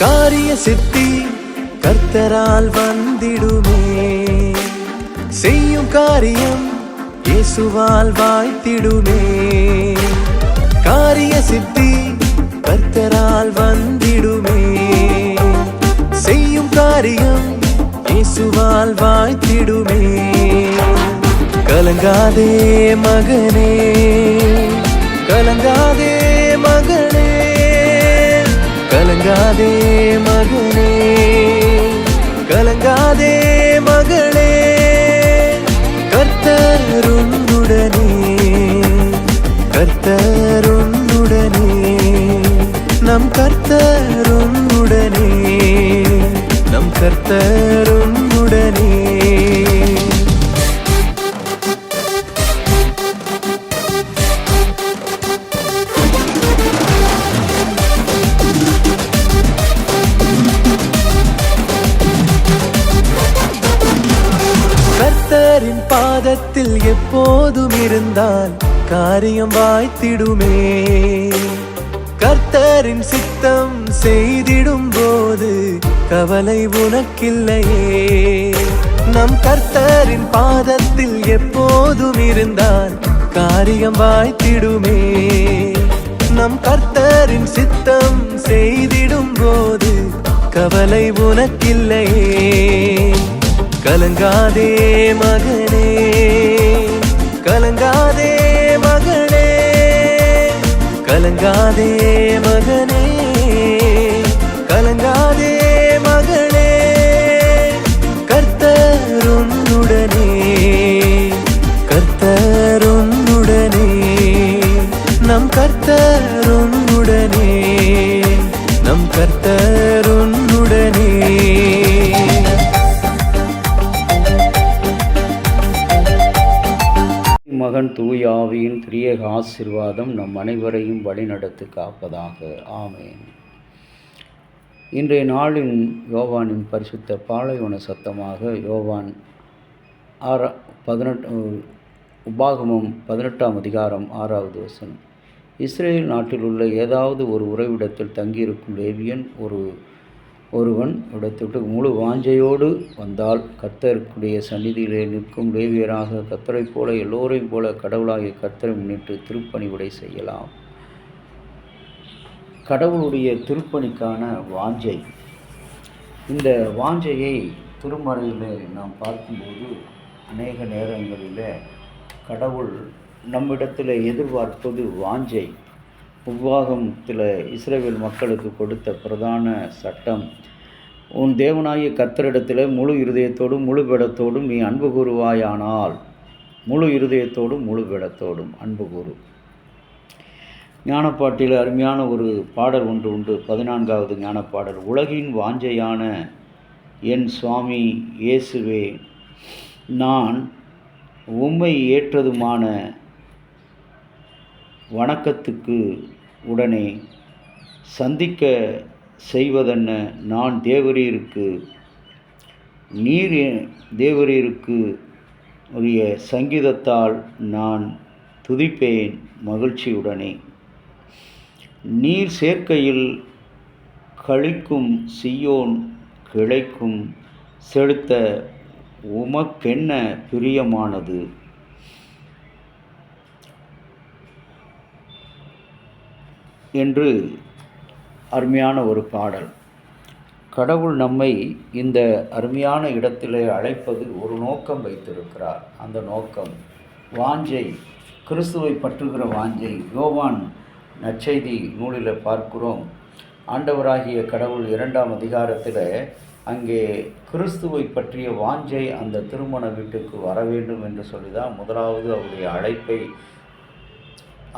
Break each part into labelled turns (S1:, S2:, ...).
S1: காரிய சித்தி கர்த்தரால் வந்திடுமே. செய்யும் காரியம் இயேசுவால் வாய்த்திடுமே. காரிய சித்தி கர்த்தரால் வந்திடுமே. செய்யும் காரியம் இயேசுவால் வாய்த்திடுமே. கலங்காதே மகனே, கலங்காதே மகனே, கலங்காதே மகனே, கலங்காதே மகளே. கர்த்தர் உன்னுடனே, கர்த்தர் உன்னுடனே, நம் கர்த்தர் உன்னுடனே, நம் கர்த்தர் உன்னுடனே. கர்த்தரின் பாதத்தில் எப்போதும் இருந்தால் காரியம் வாய்த்திடுமே. கர்த்தரின் சித்தம் செய்திடும் போது கவலை உனக்கில்லையே. நம் கர்த்தரின் பாதத்தில் எப்போதும் இருந்தால் காரியம் வாய்த்திடுமே. நம் கர்த்தரின் சித்தம் செய்திடும் போது கவலை உனக்கில்லையே. கலங்காதே மகனே, கலங்காதே மகளே, கலங்காதே மகனே, கலங்காதே மகளே. கர்த்தர் உன்னுடனே, கர்த்தர் உன்னுடனே, நம் கர்த்தர் உன்னுடனே, நம் கர்த்தர் உன்னுடனே.
S2: மகன் தூய ஆவியின் திரியேக ஆசீர்வாதம் நம் அனைவரையும் வழிநடத்தி காப்பதாக. ஆமேன். இன்றைய நாளின் யோவானின் பரிசுத்த பாலைவன சத்தமாக யோவான் 18 உபாகமம் 18 6 வசனம். இஸ்ரேல் நாட்டில் உள்ள ஏதாவது ஒரு உறைவிடத்தில் தங்கியிருக்கும் லேவியன் ஒருவன் இடத்திற்கு முழு வாஞ்சையோடு வந்தால் கர்த்தருக்குடைய சந்நிதியிலே நிற்கும் லேவியராக கர்த்தரைப் போல எல்லோரையும் போல கடவுளாகிய கர்த்தரை முன்னிட்டு திருப்பணிவிடை செய்யலாம். கடவுளுடைய திருப்பணிக்கான வாஞ்சை. இந்த வாஞ்சையை திருமறையில் நாம் பார்க்கும்போது அநேக நேரங்களில் கடவுள் நம்மிடத்தில் எதிர்பார்ப்பது வாஞ்சை. உபாகமத்தில் இஸ்ரவேல் மக்களுக்கு கொடுத்த பிரதான சட்டம், உன் தேவனாகிய கர்த்தரிடத்தில் முழு இருதயத்தோடும் முழு பலத்தோடும் நீ அன்பு கூறுவாயானால், முழு இருதயத்தோடும் முழு பலத்தோடும் அன்பு கூறு. ஞானப்பாட்டில் அருமையான ஒரு பாடல் ஒன்று உண்டு, 14வது ஞானப்பாடல். உலகின் வாஞ்சையான என் சுவாமி இயேசுவே, நான் உம்மை ஏற்றதுமான வணக்கத்துக்கு உடனே சந்திக்க செய்வதென்ன. நான் நீர் தேவரீருக்கு உரிய சங்கீதத்தால் நான் துதிப்பேன் மகிழ்ச்சியுடனே. நீர் சேர்க்கையில் களிக்கும் சீயோன் கிளைக்கும் செலுத்த உமக்கென்ன பிரியமானது என்று அருமையான ஒரு பாடல். கடவுள் நம்மை இந்த அருமையான இடத்திலே அழைப்பது ஒரு நோக்கம் வைத்திருக்கிறார். அந்த நோக்கம் வாஞ்சை, கிறிஸ்துவை பற்றுகிற வாஞ்சை. யோவான் நற்செய்தி நூலில் பார்க்கிறோம், ஆண்டவராகிய கடவுள் 2ஆம் அதிகாரத்தில் அங்கே கிறிஸ்துவை பற்றிய வாஞ்சை அந்த திருமண வீட்டுக்கு வர வேண்டும் என்று சொல்லிதான் முதலாவது அவருடைய அழைப்பை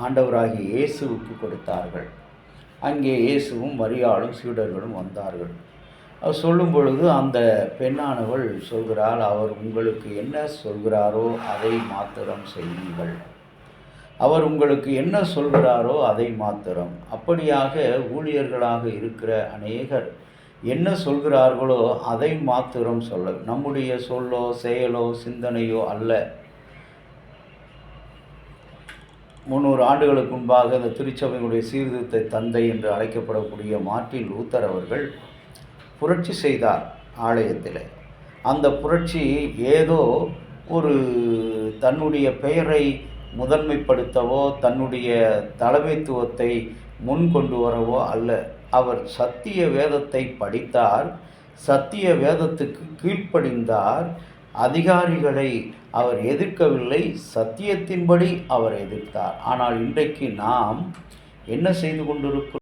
S2: ஆண்டவராகிய இயேசுவுக்கு கொடுத்தார்கள். அங்கே இயேசுவும் மரியாளும் சீடர்களும் வந்தார்கள். அவர் சொல்லும் பொழுது அந்த பெண்ணானவள் சொல்கிறாள், அவர் உங்களுக்கு என்ன சொல்கிறாரோ அதை மாத்திரம் செய்யுங்கள். அவர் உங்களுக்கு என்ன சொல்கிறாரோ அதை மாத்திரம். அப்படியாக ஊழியர்களாக இருக்கிற அநேகர் என்ன சொல்கிறார்களோ அதை மாத்திரம் சொல்ல, நம்முடைய சொல்லோ செயலோ சிந்தனையோ அல்ல. 300 ஆண்டுகளுக்கு முன்பாக இந்த திருச்சபையினுடைய சீர்திருத்த தந்தை என்று அழைக்கப்படக்கூடிய மார்ட்டின் லூத்தர் அவர்கள் புரட்சி செய்தார் ஆலயத்தில். அந்த புரட்சி ஏதோ ஒரு தன்னுடைய பெயரை முதன்மைப்படுத்தவோ தன்னுடைய தலைமைத்துவத்தை முன் கொண்டு வரவோ அல்ல. அவர் சத்திய வேதத்தை படித்தார், சத்திய வேதத்துக்கு கீழ்ப்படிந்தார். அதிகாரிகளை அவர் எதிர்க்கவில்லை, சத்தியத்தின்படி அவர் எதிர்த்தார். ஆனால் இன்றைக்கு நாம் என்ன செய்து கொண்டிருக்கிறோம்?